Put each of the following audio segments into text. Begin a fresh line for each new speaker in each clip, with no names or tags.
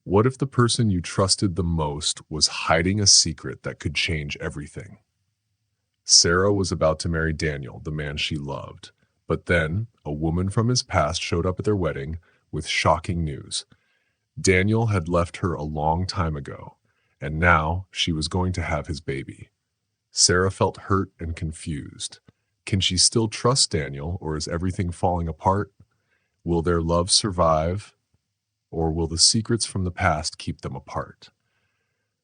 What if the person you trusted the most was hiding a secret that could change everything? Sarah was about to marry Daniel, the man she loved. But then, a woman from his past showed up at their wedding with shocking news. Daniel had left her a long time ago, and now she was going to have his baby. Sarah felt hurt and confused. Can she still trust Daniel, or is everything falling apart? Will their love survive, or will the secrets from the past keep them apart?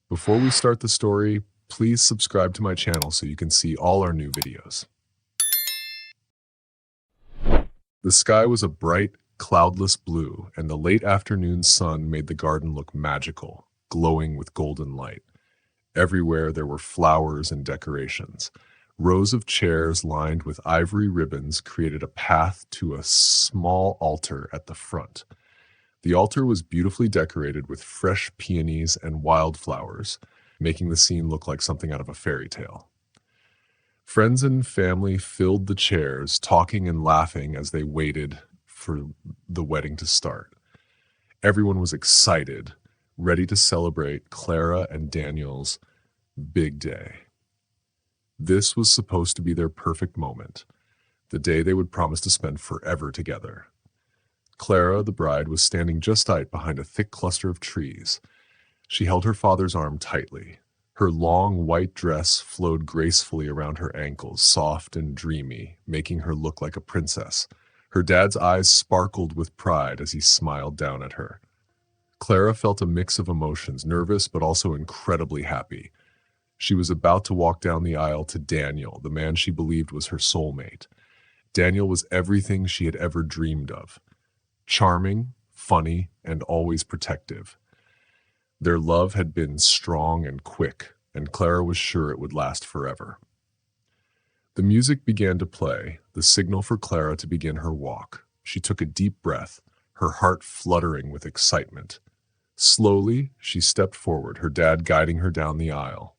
Before we start the story, please subscribe to my channel so you can see all our new videos. The sky was a bright, cloudless blue, and the late afternoon sun made the garden look magical, glowing with golden light. Everywhere there were flowers and decorations. Rows of chairs lined with ivory ribbons created a path to a small altar at the front. The altar was beautifully decorated with fresh peonies and wildflowers, making the scene look like something out of a fairy tale. Friends and family filled the chairs, talking and laughing as they waited for the wedding to start. Everyone was excited, ready to celebrate Clara and Daniel's big day. This was supposed to be their perfect moment, the day they would promise to spend forever together. Clara, the bride, was standing just right behind a thick cluster of trees. She held her father's arm tightly. Her long white dress flowed gracefully around her ankles, soft and dreamy, making her look like a princess. Her dad's eyes sparkled with pride as he smiled down at her. Clara felt a mix of emotions, nervous but also incredibly happy. She was about to walk down the aisle to Daniel, the man she believed was her soulmate. Daniel was everything she had ever dreamed of. Charming, funny, and always protective. Their love had been strong and quick, and Clara was sure it would last forever. The music began to play, the signal for Clara to begin her walk. She took a deep breath, her heart fluttering with excitement. Slowly, she stepped forward, her dad guiding her down the aisle.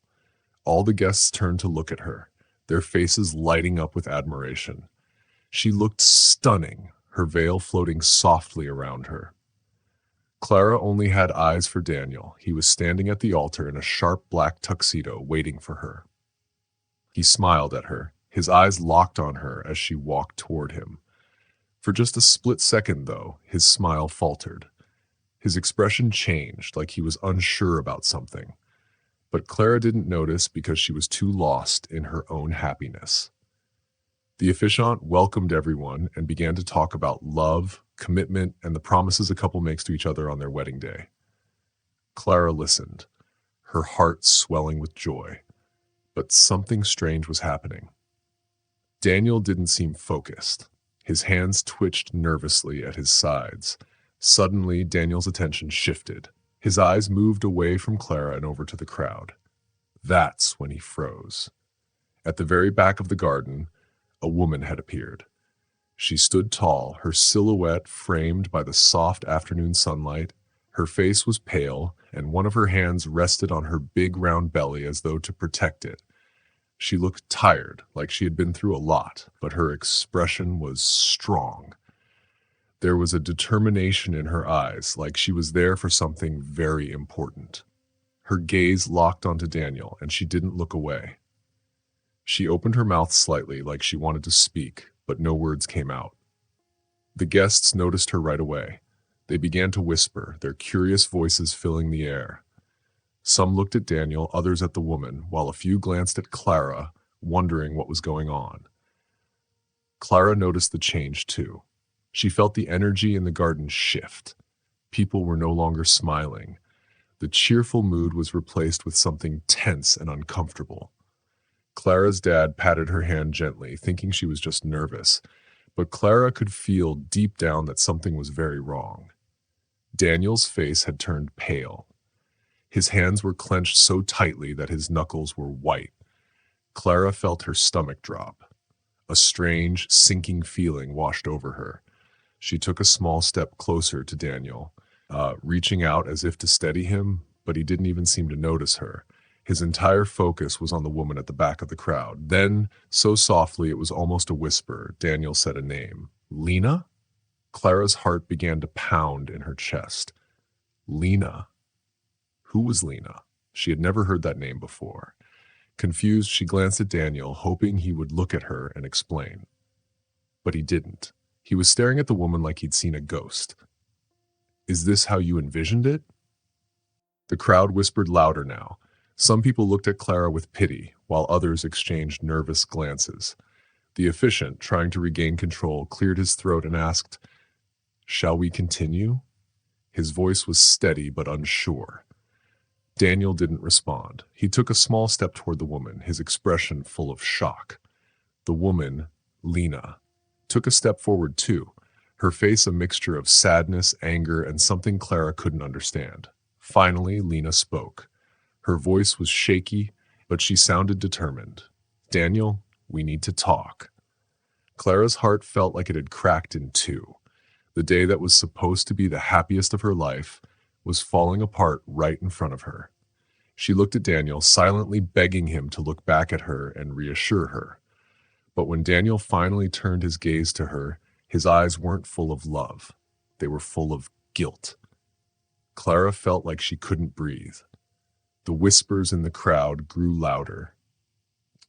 All the guests turned to look at her, their faces lighting up with admiration. She looked stunning, her veil floating softly around her. Clara only had eyes for Daniel. He was standing at the altar in a sharp black tuxedo, waiting for her. He smiled at her, his eyes locked on her as she walked toward him. For just a split second, though, his smile faltered. His expression changed, like he was unsure about something. But Clara didn't notice because she was too lost in her own happiness. The officiant welcomed everyone and began to talk about love, commitment, and the promises a couple makes to each other on their wedding day. Clara listened, her heart swelling with joy. But something strange was happening. Daniel didn't seem focused. His hands twitched nervously at his sides. Suddenly, Daniel's attention shifted. His eyes moved away from Clara and over to the crowd. That's when he froze. At the very back of the garden, a woman had appeared. She stood tall, her silhouette framed by the soft afternoon sunlight. Her face was pale, and one of her hands rested on her big round belly as though to protect it. She looked tired, like she had been through a lot, but her expression was strong. There was a determination in her eyes, like she was there for something very important. Her gaze locked onto Daniel, and she didn't look away. She opened her mouth slightly, like she wanted to speak, but no words came out. The guests noticed her right away. They began to whisper, their curious voices filling the air. Some looked at Daniel, others at the woman, while a few glanced at Clara, wondering what was going on. Clara noticed the change too. She felt the energy in the garden shift. People were no longer smiling. The cheerful mood was replaced with something tense and uncomfortable. Clara's dad patted her hand gently, thinking she was just nervous, but Clara could feel deep down that something was very wrong. Daniel's face had turned pale. His hands were clenched so tightly that his knuckles were white. Clara felt her stomach drop. A strange, sinking feeling washed over her. She took a small step closer to Daniel, reaching out as if to steady him, but he didn't even seem to notice her. His entire focus was on the woman at the back of the crowd. Then, so softly it was almost a whisper, Daniel said a name. Lena? Clara's heart began to pound in her chest. Lena, Who was Lena? She had never heard that name before. Confused, she glanced at Daniel, hoping he would look at her and explain. But he didn't. He was staring at the woman like he'd seen a ghost. Is this how you envisioned it? The crowd whispered louder now. Some people looked at Clara with pity, while others exchanged nervous glances. The officiant, trying to regain control, cleared his throat and asked, "Shall we continue?" His voice was steady but unsure. Daniel didn't respond. He took a small step toward the woman, his expression full of shock. The woman, Lena, took a step forward too, her face a mixture of sadness, anger, and something Clara couldn't understand. Finally, Lena spoke. Her voice was shaky, but she sounded determined. "Daniel, we need to talk." Clara's heart felt like it had cracked in two. The day that was supposed to be the happiest of her life was falling apart right in front of her. She looked at Daniel, silently begging him to look back at her and reassure her. But when Daniel finally turned his gaze to her, his eyes weren't full of love. They were full of guilt. Clara felt like she couldn't breathe. The whispers in the crowd grew louder.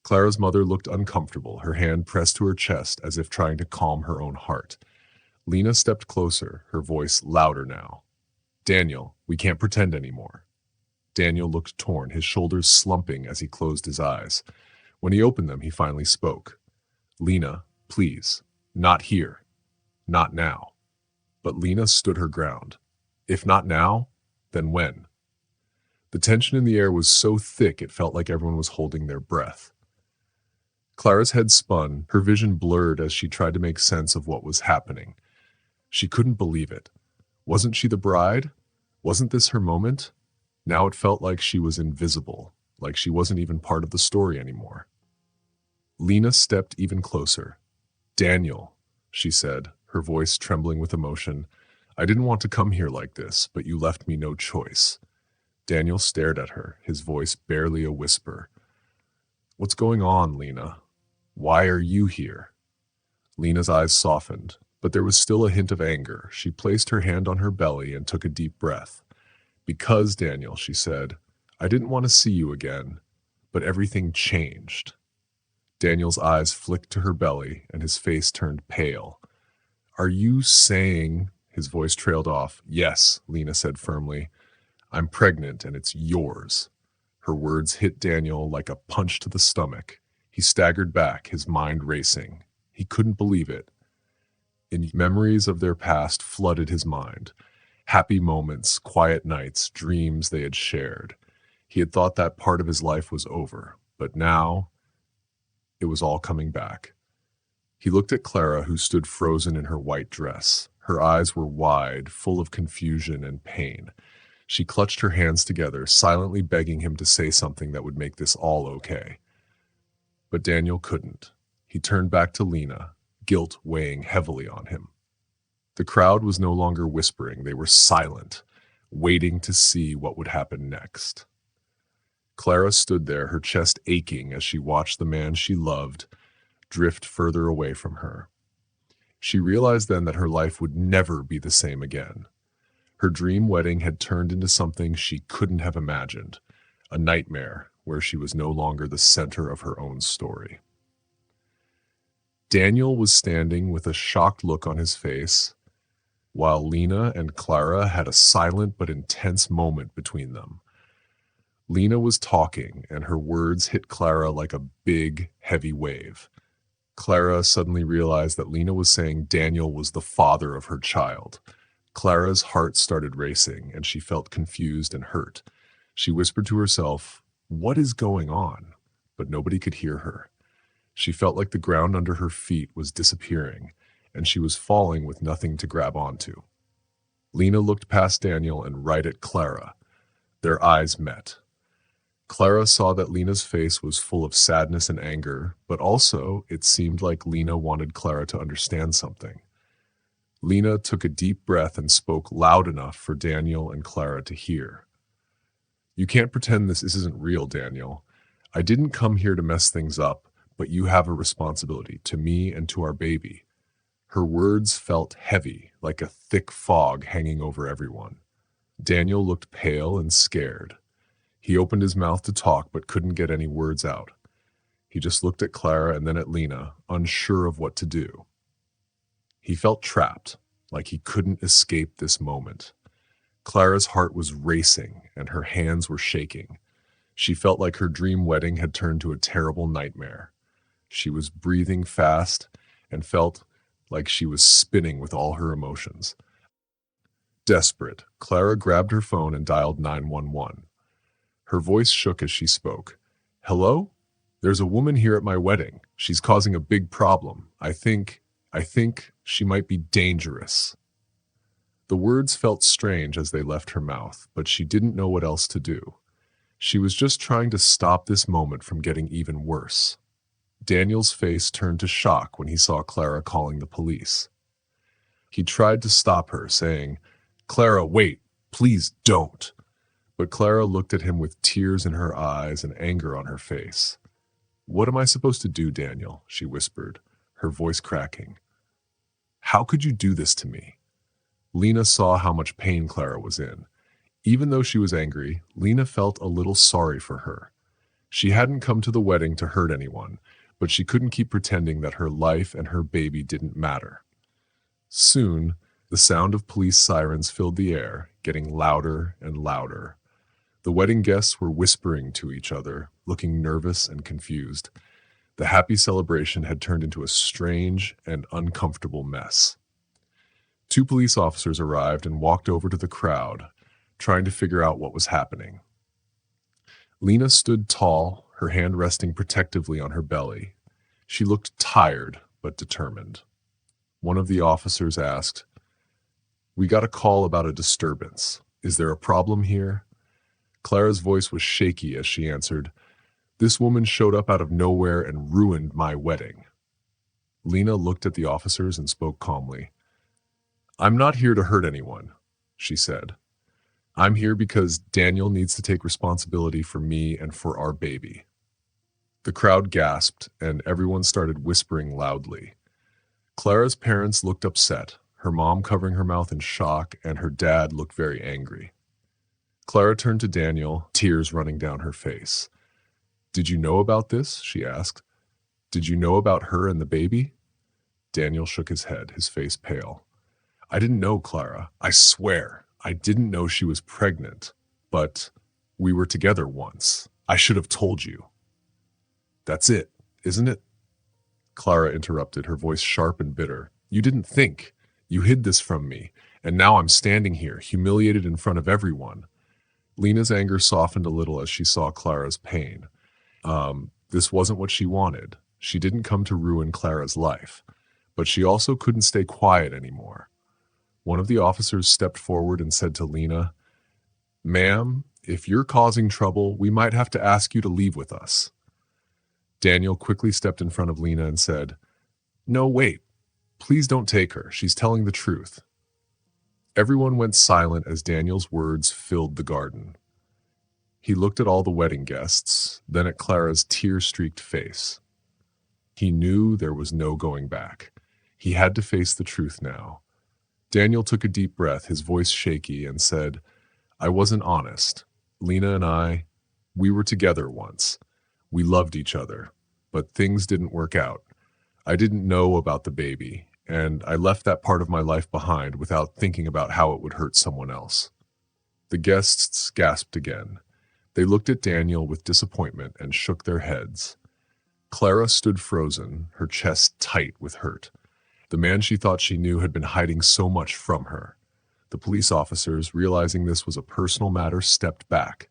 Clara's mother looked uncomfortable, her hand pressed to her chest as if trying to calm her own heart. Lena stepped closer, her voice louder now. "Daniel, we can't pretend anymore." Daniel looked torn, his shoulders slumping as he closed his eyes. When he opened them, he finally spoke. "Lena, please, not here. Not now." But Lena stood her ground. If not now, then when? The tension in the air was so thick it felt like everyone was holding their breath. Clara's head spun, her vision blurred as she tried to make sense of what was happening. She couldn't believe it. Wasn't she the bride? Wasn't this her moment? Now it felt like she was invisible, like she wasn't even part of the story anymore. Lena stepped even closer. "Daniel," she said, her voice trembling with emotion, "I didn't want to come here like this, but you left me no choice." Daniel stared at her, his voice barely a whisper. "What's going on, Lena? Why are you here?" Lena's eyes softened, but there was still a hint of anger. She placed her hand on her belly and took a deep breath. "Because, Daniel," she said, "I didn't want to see you again, but everything changed." Daniel's eyes flicked to her belly, and his face turned pale. "Are you saying—" His voice trailed off. "Yes," Lena said firmly. "I'm pregnant, and it's yours." Her words hit Daniel like a punch to the stomach. He staggered back, his mind racing. He couldn't believe it. Memories of their past flooded his mind. Happy moments, quiet nights, dreams they had shared. He had thought that part of his life was over, but now it was all coming back. He looked at Clara, who stood frozen in her white dress. Her eyes were wide, full of confusion and pain. She clutched her hands together, silently begging him to say something that would make this all okay. But Daniel couldn't. He turned back to Lena, guilt weighing heavily on him. The crowd was no longer whispering, they were silent, waiting to see what would happen next. Clara stood there, her chest aching as she watched the man she loved drift further away from her. She realized then that her life would never be the same again. Her dream wedding had turned into something she couldn't have imagined, a nightmare where she was no longer the center of her own story. Daniel was standing with a shocked look on his face, while Lena and Clara had a silent but intense moment between them. Lena was talking, and her words hit Clara like a big, heavy wave. Clara suddenly realized that Lena was saying Daniel was the father of her child. Clara's heart started racing, and she felt confused and hurt. She whispered to herself, "What is going on?" But nobody could hear her. She felt like the ground under her feet was disappearing, and she was falling with nothing to grab onto. Lena looked past Daniel and right at Clara. Their eyes met. Clara saw that Lena's face was full of sadness and anger, but also it seemed like Lena wanted Clara to understand something. Lena took a deep breath and spoke loud enough for Daniel and Clara to hear. "You can't pretend this isn't real, Daniel. I didn't come here to mess things up, but you have a responsibility to me and to our baby." Her words felt heavy, like a thick fog hanging over everyone. Daniel looked pale and scared. He opened his mouth to talk but couldn't get any words out. He just looked at Clara and then at Lena, unsure of what to do. He felt trapped, like he couldn't escape this moment. Clara's heart was racing and her hands were shaking. She felt like her dream wedding had turned to a terrible nightmare. She was breathing fast and felt like she was spinning with all her emotions. Desperate, Clara grabbed her phone and dialed 911. Her voice shook as she spoke. "Hello? There's a woman here at my wedding. She's causing a big problem. I think she might be dangerous." The words felt strange as they left her mouth, but she didn't know what else to do. She was just trying to stop this moment from getting even worse. Daniel's face turned to shock when he saw Clara calling the police. He tried to stop her, saying, "Clara, wait, please don't." But Clara looked at him with tears in her eyes and anger on her face. "What am I supposed to do, Daniel?" she whispered, her voice cracking. "How could you do this to me?" Lena saw how much pain Clara was in. Even though she was angry, Lena felt a little sorry for her. She hadn't come to the wedding to hurt anyone, but she couldn't keep pretending that her life and her baby didn't matter. Soon, the sound of police sirens filled the air, getting louder and louder. The wedding guests were whispering to each other, looking nervous and confused. The happy celebration had turned into a strange and uncomfortable mess. 2 police officers arrived and walked over to the crowd, trying to figure out what was happening. Lena stood tall, her hand resting protectively on her belly. She looked tired but determined. One of the officers asked, "We got a call about a disturbance. Is there a problem here?" Clara's voice was shaky as she answered, "This woman showed up out of nowhere and ruined my wedding." Lena looked at the officers and spoke calmly. "I'm not here to hurt anyone," she said. "I'm here because Daniel needs to take responsibility for me and for our baby." The crowd gasped, and everyone started whispering loudly. Clara's parents looked upset, her mom covering her mouth in shock, and her dad looked very angry. Clara turned to Daniel, tears running down her face. "Did you know about this?" she asked. "Did you know about her and the baby?" Daniel shook his head, his face pale. "I didn't know, Clara. I swear. I didn't know she was pregnant. But we were together once. I should have told you." "That's it, isn't it?" Clara interrupted, her voice sharp and bitter. "You didn't think. You hid this from me. And now I'm standing here, humiliated in front of everyone." Lena's anger softened a little as she saw Clara's pain. This wasn't what she wanted. She didn't come to ruin Clara's life. But she also couldn't stay quiet anymore. One of the officers stepped forward and said to Lena, "Ma'am, if you're causing trouble, we might have to ask you to leave with us." Daniel quickly stepped in front of Lena and said, "No, wait. Please don't take her. She's telling the truth." Everyone went silent as Daniel's words filled the garden. He looked at all the wedding guests, then at Clara's tear-streaked face. He knew there was no going back. He had to face the truth now. Daniel took a deep breath, his voice shaky, and said, "I wasn't honest. Lena and I, we were together once. We loved each other, but things didn't work out. I didn't know about the baby, and I left that part of my life behind without thinking about how it would hurt someone else." The guests gasped again. They looked at Daniel with disappointment and shook their heads. Clara stood frozen, her chest tight with hurt. The man she thought she knew had been hiding so much from her. The police officers, realizing this was a personal matter, stepped back.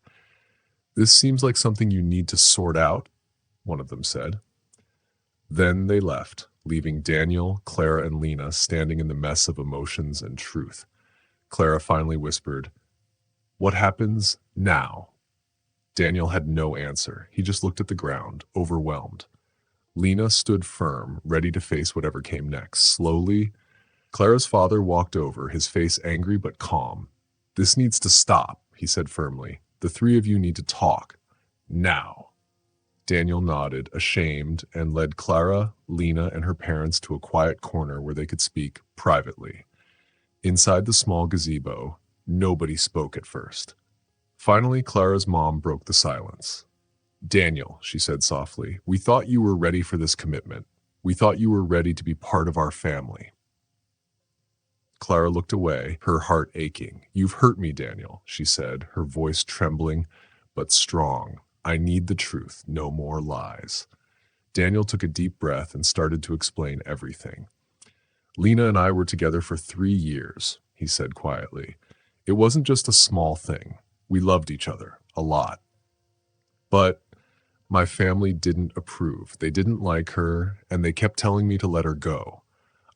"This seems like something you need to sort out," one of them said. Then they left, leaving Daniel, Clara, and Lena standing in the mess of emotions and truth. Clara finally whispered, "What happens now?" Daniel had no answer. He just looked at the ground, overwhelmed. Lena stood firm, ready to face whatever came next. Slowly, Clara's father walked over, his face angry but calm. "This needs to stop," he said firmly. "The 3 of you need to talk. Now." Daniel nodded, ashamed, and led Clara, Lena, and her parents to a quiet corner where they could speak privately. Inside the small gazebo, Nobody spoke at first. Finally, Clara's mom broke the silence. "Daniel," she said softly, "we thought you were ready for this commitment. We thought you were ready to be part of our family." Clara looked away, her heart aching. "You've hurt me, Daniel," she said, her voice trembling but strong. "I need the truth, no more lies." Daniel took a deep breath and started to explain everything. "Lena and I were together for 3 years," he said quietly. "It wasn't just a small thing. We loved each other a lot. But my family didn't approve. They didn't like her, and they kept telling me to let her go.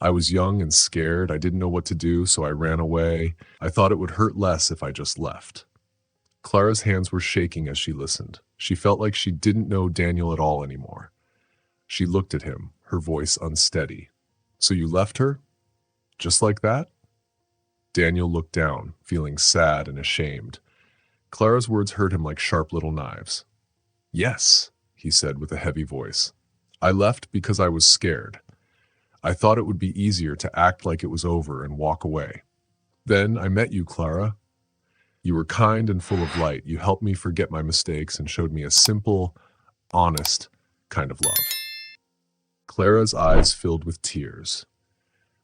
I was young and scared. I didn't know what to do, so I ran away. I thought it would hurt less if I just left." Clara's hands were shaking as she listened. She felt like she didn't know Daniel at all anymore. She looked at him, her voice unsteady. "So you left her? Just like that?" Daniel looked down, feeling sad and ashamed. Clara's words hurt him like sharp little knives. "Yes," he said with a heavy voice. "I left because I was scared. I thought it would be easier to act like it was over and walk away. Then I met you, Clara. You were kind and full of light. You helped me forget my mistakes and showed me a simple, honest kind of love." Clara's eyes filled with tears.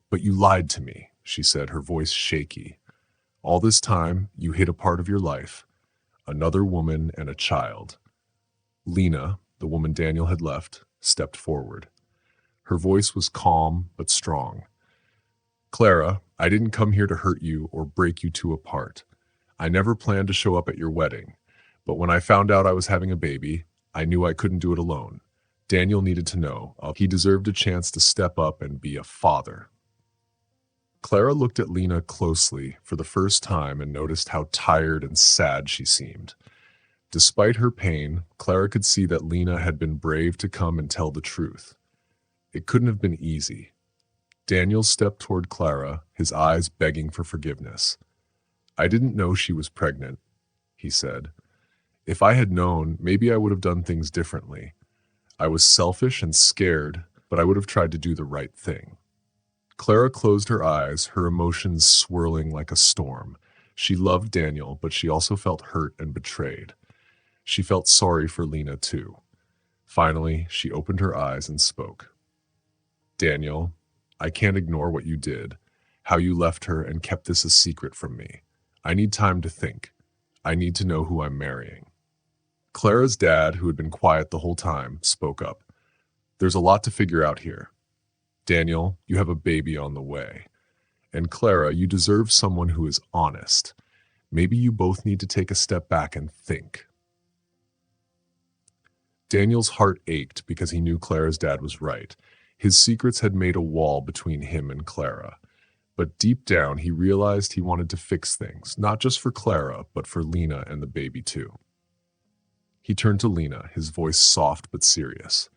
"But you lied to me," she said, her voice shaky. "All this time, you hid a part of your life, another woman and a child." Lena, the woman Daniel had left, stepped forward. Her voice was calm but strong. "Clara, I didn't come here to hurt you or break you two apart. I never planned to show up at your wedding, but when I found out I was having a baby, I knew I couldn't do it alone. Daniel needed to know. He deserved a chance to step up and be a father." Clara looked at Lena closely for the first time and noticed how tired and sad she seemed. Despite her pain, Clara could see that Lena had been brave to come and tell the truth. It couldn't have been easy. Daniel stepped toward Clara, his eyes begging for forgiveness. "I didn't know she was pregnant," he said. "If I had known, maybe I would have done things differently. I was selfish and scared, but I would have tried to do the right thing." Clara closed her eyes, her emotions swirling like a storm. She loved Daniel, but she also felt hurt and betrayed. She felt sorry for Lena, too. Finally, she opened her eyes and spoke. "Daniel, I can't ignore what you did, how you left her and kept this a secret from me. I need time to think. I need to know who I'm marrying." Clara's dad, who had been quiet the whole time, spoke up. "There's a lot to figure out here. Daniel, you have a baby on the way. And Clara, you deserve someone who is honest. Maybe you both need to take a step back and think." Daniel's heart ached because he knew Clara's dad was right. His secrets had made a wall between him and Clara. But deep down, he realized he wanted to fix things, not just for Clara, but for Lena and the baby too. He turned to Lena, his voice soft but serious.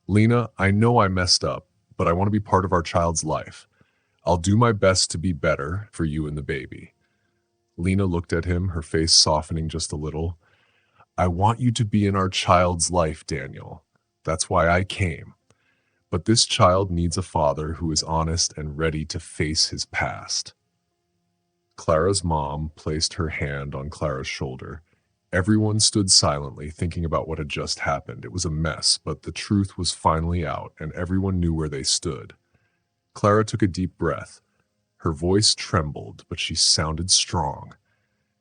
"Lena, I know I messed up, but I want to be part of our child's life. I'll do my best to be better for you and the baby." Lena looked at him, her face softening just a little. "I want you to be in our child's life, Daniel. That's why I came. But this child needs a father who is honest and ready to face his past." Clara's mom placed her hand on Clara's shoulder. Everyone stood silently, thinking about what had just happened. It was a mess, but the truth was finally out, and everyone knew where they stood. Clara took a deep breath. Her voice trembled, but she sounded strong.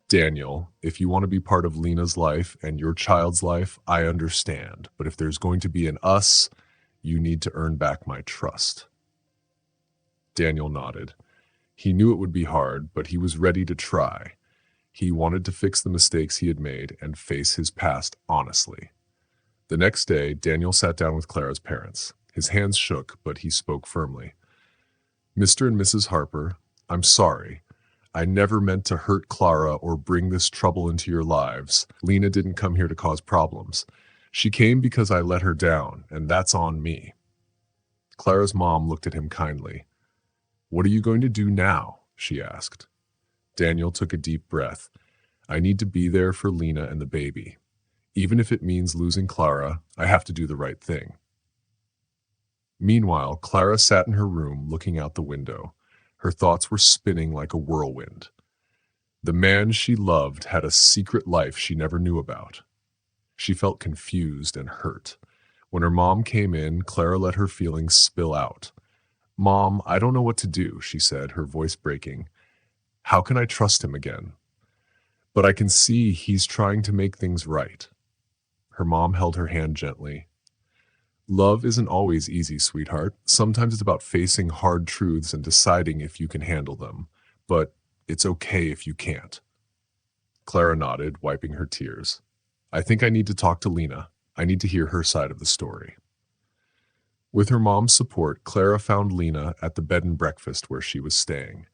"Daniel, if you want to be part of Lena's life and your child's life, I understand. But if there's going to be an us, you need to earn back my trust." Daniel nodded. He knew it would be hard, but he was ready to try. He wanted to fix the mistakes he had made and face his past honestly. The next day, Daniel sat down with Clara's parents. His hands shook, but he spoke firmly. "Mr. and Mrs. Harper, I'm sorry. I never meant to hurt Clara or bring this trouble into your lives. Lena didn't come here to cause problems. She came because I let her down, and that's on me." Clara's mom looked at him kindly. "What are you going to do now?" she asked. Daniel took a deep breath. "I need to be there for Lena and the baby. Even if it means losing Clara, I have to do the right thing." Meanwhile, Clara sat in her room looking out the window. Her thoughts were spinning like a whirlwind. The man she loved had a secret life she never knew about. She felt confused and hurt. When her mom came in, Clara let her feelings spill out. "Mom, I don't know what to do," she said, her voice breaking. "How can I trust him again? But I can see he's trying to make things right." Her mom held her hand gently. "Love isn't always easy, sweetheart. Sometimes it's about facing hard truths and deciding if you can handle them. But it's okay if you can't." Clara nodded, wiping her tears. "I think I need to talk to Lena. I need to hear her side of the story." With her mom's support, Clara found Lena at the bed and breakfast where she was staying.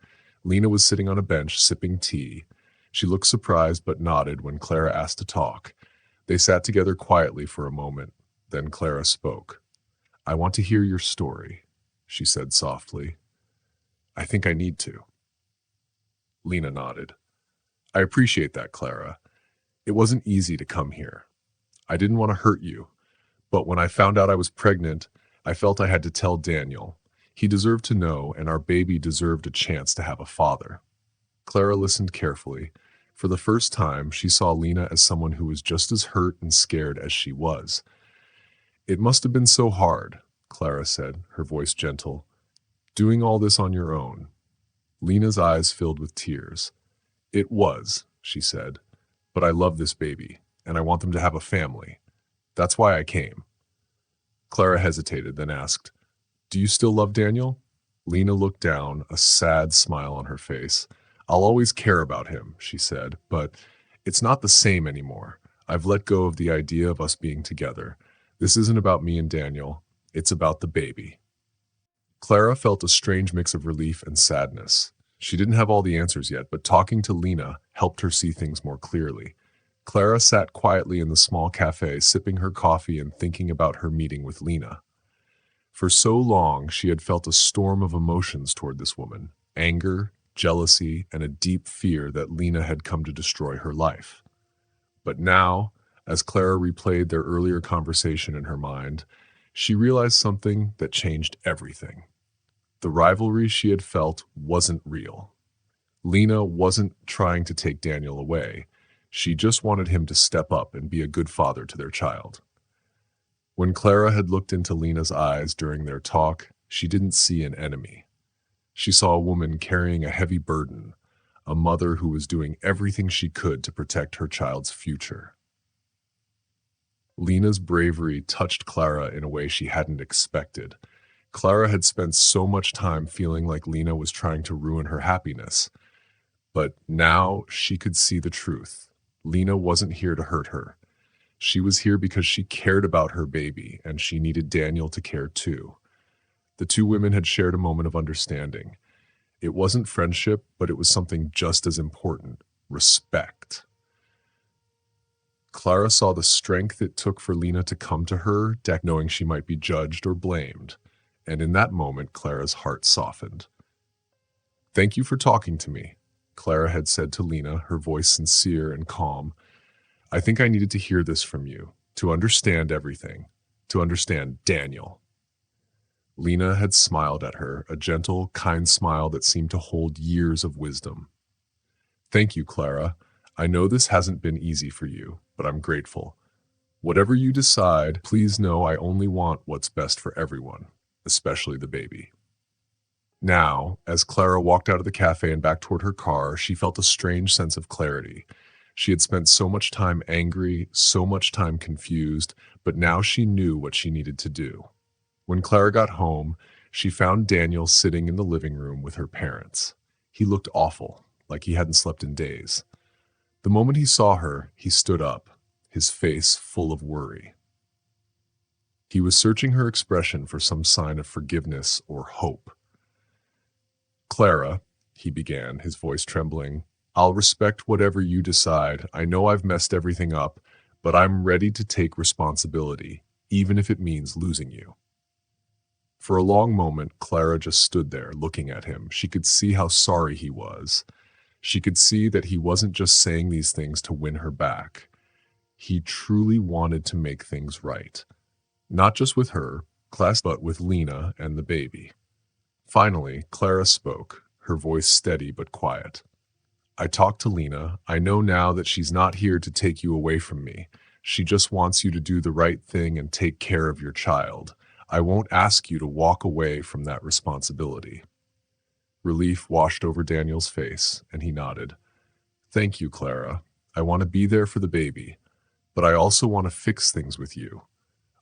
Lena was sitting on a bench sipping tea. She looked surprised but nodded when Clara asked to talk. They sat together quietly for a moment. Then Clara spoke. "I want to hear your story," she said softly. "I think I need to." Lena nodded. "I appreciate that, Clara. It wasn't easy to come here. I didn't want to hurt you, but when I found out I was pregnant, I felt I had to tell Daniel. He deserved to know, and our baby deserved a chance to have a father." Clara listened carefully. For the first time, she saw Lena as someone who was just as hurt and scared as she was. "It must have been so hard," Clara said, her voice gentle. "Doing all this on your own." Lena's eyes filled with tears. "It was," she said, "but I love this baby, and I want them to have a family. That's why I came." Clara hesitated, then asked, "Do you still love Daniel?" Lena looked down, a sad smile on her face. "I'll always care about him," she said, "but it's not the same anymore. I've let go of the idea of us being together. This isn't about me and Daniel. It's about the baby." Clara felt a strange mix of relief and sadness. She didn't have all the answers yet, but talking to Lena helped her see things more clearly. Clara sat quietly in the small cafe, sipping her coffee and thinking about her meeting with Lena. For so long, she had felt a storm of emotions toward this woman: anger, jealousy, and a deep fear that Lena had come to destroy her life. But now, as Clara replayed their earlier conversation in her mind, she realized something that changed everything. The rivalry she had felt wasn't real. Lena wasn't trying to take Daniel away. She just wanted him to step up and be a good father to their child. When Clara had looked into Lena's eyes during their talk, she didn't see an enemy. She saw a woman carrying a heavy burden, a mother who was doing everything she could to protect her child's future. Lena's bravery touched Clara in a way she hadn't expected. Clara had spent so much time feeling like Lena was trying to ruin her happiness. But now she could see the truth. Lena wasn't here to hurt her. She was here because she cared about her baby, and she needed Daniel to care too. The two women had shared a moment of understanding. It wasn't friendship, but it was something just as important: respect. Clara saw the strength it took for Lena to come to her, knowing she might be judged or blamed. And in that moment, Clara's heart softened. "Thank you for talking to me," Clara had said to Lena, her voice sincere and calm. "I think I needed to hear this from you, to understand everything, to understand Daniel." Lena had smiled at her, a gentle, kind smile that seemed to hold years of wisdom. "Thank you, Clara. I know this hasn't been easy for you, but I'm grateful. Whatever you decide, please know I only want what's best for everyone, especially the baby." Now, as Clara walked out of the cafe and back toward her car, she felt a strange sense of clarity. She had spent so much time angry, so much time confused, but now she knew what she needed to do. When Clara got home, she found Daniel sitting in the living room with her parents. He looked awful, like he hadn't slept in days. The moment he saw her, he stood up, his face full of worry. He was searching her expression for some sign of forgiveness or hope. "Clara," he began, his voice trembling, "I'll respect whatever you decide. I know I've messed everything up, but I'm ready to take responsibility, even if it means losing you." For a long moment, Clara just stood there, looking at him. She could see how sorry he was. She could see that he wasn't just saying these things to win her back. He truly wanted to make things right. Not just with her, but with Lena and the baby. Finally, Clara spoke, her voice steady but quiet. I talked to Lena. I know now that she's not here to take you away from me. She just wants you to do the right thing and take care of your child. I won't ask you to walk away from that responsibility." Relief washed over Daniel's face, and he nodded. "Thank you, Clara. I want to be there for the baby, but I also want to fix things with you.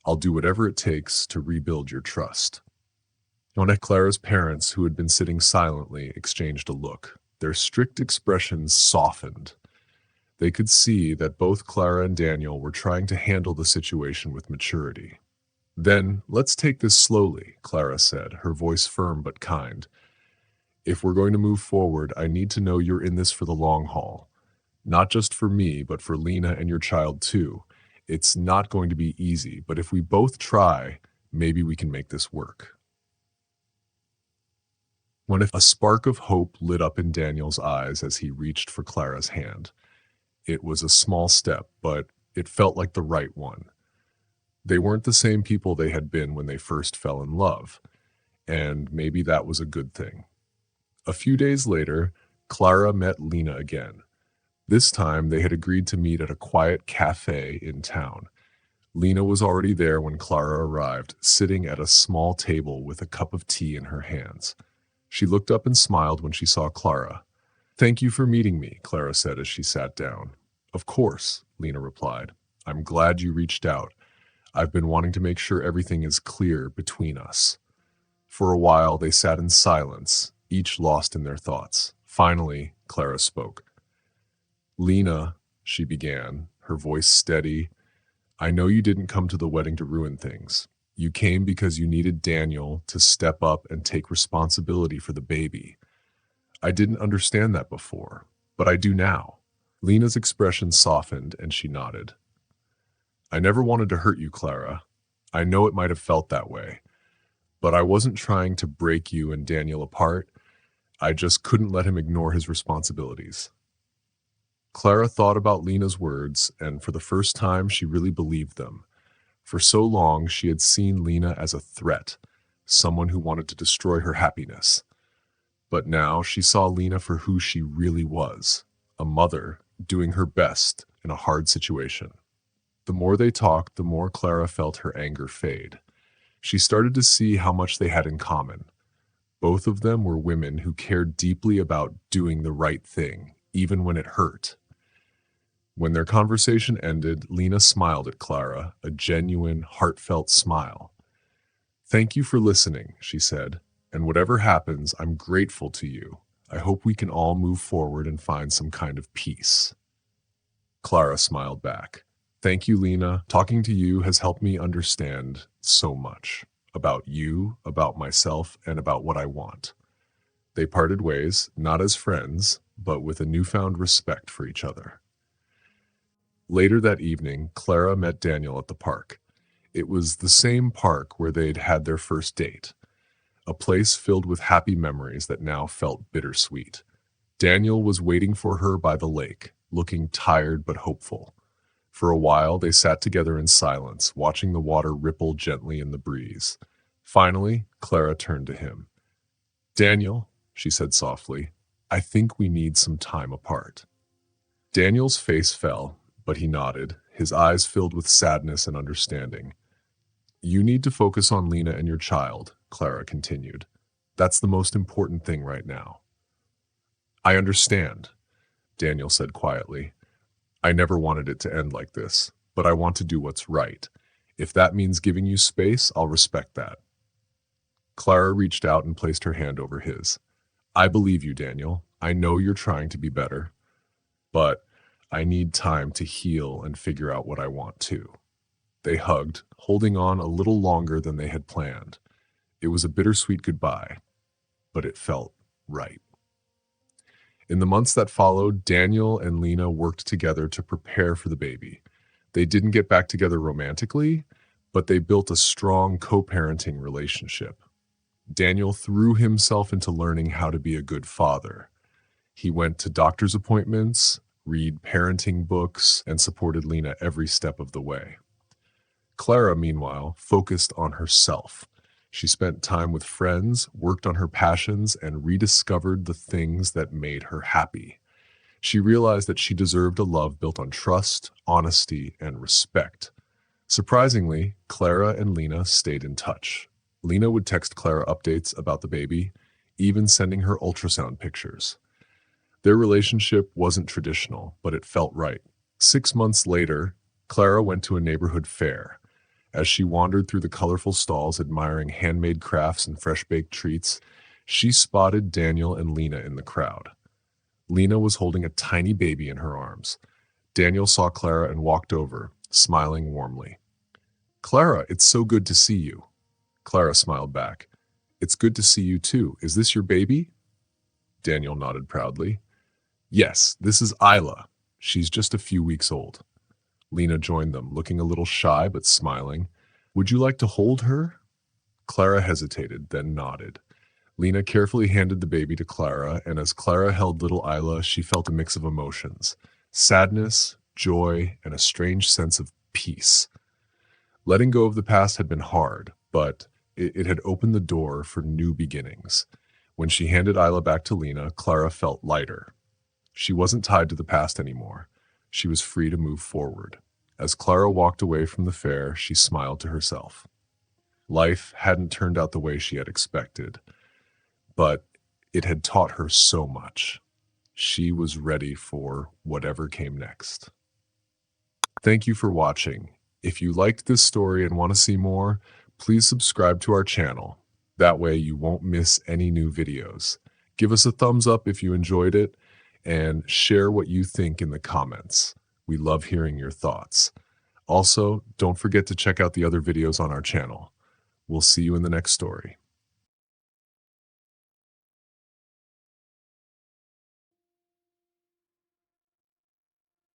I'll do whatever it takes to rebuild your trust." Clara's parents, who had been sitting silently, exchanged a look. Their strict expressions softened. They could see that both Clara and Daniel were trying to handle the situation with maturity. "Then, let's take this slowly," Clara said, her voice firm but kind. "If we're going to move forward, I need to know you're in this for the long haul. Not just for me, but for Lena and your child too. It's not going to be easy, but if we both try, maybe we can make this work." When a spark of hope lit up in Daniel's eyes as he reached for Clara's hand. It was a small step, but it felt like the right one. They weren't the same people they had been when they first fell in love, and maybe that was a good thing. A few days later, Clara met Lena again. This time, they had agreed to meet at a quiet cafe in town. Lena was already there when Clara arrived, sitting at a small table with a cup of tea in her hands. She looked up and smiled when she saw Clara. "Thank you for meeting me," Clara said as she sat down. "Of course," Lena replied. "I'm glad you reached out. I've been wanting to make sure everything is clear between us." For a while, they sat in silence, each lost in their thoughts. Finally, Clara spoke. "Lena," she began, her voice steady, "I know you didn't come to the wedding to ruin things. You came because you needed Daniel to step up and take responsibility for the baby. I didn't understand that before, but I do now." Lena's expression softened and she nodded. "I never wanted to hurt you, Clara. I know it might have felt that way, but I wasn't trying to break you and Daniel apart. I just couldn't let him ignore his responsibilities." Clara thought about Lena's words, and for the first time she really believed them. For so long she had seen Lena as a threat, someone who wanted to destroy her happiness. But now she saw Lena for who she really was, a mother doing her best in a hard situation. The more they talked, the more Clara felt her anger fade. She started to see how much they had in common. Both of them were women who cared deeply about doing the right thing, even when it hurt. When their conversation ended, Lena smiled at Clara, a genuine, heartfelt smile. "Thank you for listening," she said, "and whatever happens, I'm grateful to you. I hope we can all move forward and find some kind of peace." Clara smiled back. "Thank you, Lena. Talking to you has helped me understand so much about you, about myself, and about what I want." They parted ways, not as friends, but with a newfound respect for each other. Later that evening, Clara met Daniel at the park. It was the same park where they'd had their first date, a place filled with happy memories that now felt bittersweet. Daniel was waiting for her by the lake, looking tired but hopeful. For a while, they sat together in silence, watching the water ripple gently in the breeze. Finally, Clara turned to him. "Daniel," she said softly, "I think we need some time apart." Daniel's face fell, but he nodded, his eyes filled with sadness and understanding. "You need to focus on Lena and your child," Clara continued. "That's the most important thing right now." "I understand," Daniel said quietly. "I never wanted it to end like this, but I want to do what's right. If that means giving you space, I'll respect that." Clara reached out and placed her hand over his. "I believe you, Daniel. I know you're trying to be better, but I need time to heal and figure out what I want too." They hugged, holding on a little longer than they had planned. It was a bittersweet goodbye, but it felt right. In the months that followed, Daniel and Lena worked together to prepare for the baby. They didn't get back together romantically, but they built a strong co-parenting relationship. Daniel threw himself into learning how to be a good father. He went to doctor's appointments, read parenting books, and supported Lena every step of the way. Clara, meanwhile, focused on herself. She spent time with friends, worked on her passions, and rediscovered the things that made her happy. She realized that she deserved a love built on trust, honesty, and respect. Surprisingly, Clara and Lena stayed in touch. Lena would text Clara updates about the baby, even sending her ultrasound pictures. Their relationship wasn't traditional, but it felt right. 6 months later, Clara went to a neighborhood fair. As she wandered through the colorful stalls admiring handmade crafts and fresh-baked treats, she spotted Daniel and Lena in the crowd. Lena was holding a tiny baby in her arms. Daniel saw Clara and walked over, smiling warmly. "Clara, it's so good to see you." Clara smiled back. "It's good to see you too. Is this your baby?" Daniel nodded proudly. "Yes, this is Isla. She's just a few weeks old." Lena joined them, looking a little shy but smiling. "Would you like to hold her?" Clara hesitated, then nodded. Lena carefully handed the baby to Clara, and as Clara held little Isla, she felt a mix of emotions: sadness, joy, and a strange sense of peace. Letting go of the past had been hard, but it had opened the door for new beginnings. When she handed Isla back to Lena, Clara felt lighter. She wasn't tied to the past anymore. She was free to move forward. As Clara walked away from the fair, she smiled to herself. Life hadn't turned out the way she had expected, but it had taught her so much. She was ready for whatever came next. Thank you for watching. If you liked this story and want to see more, please subscribe to our channel. That way you won't miss any new videos. Give us a thumbs up if you enjoyed it, and share what you think in the comments. We love hearing your thoughts. Also, don't forget to check out the other videos on our channel. We'll see you in the next story.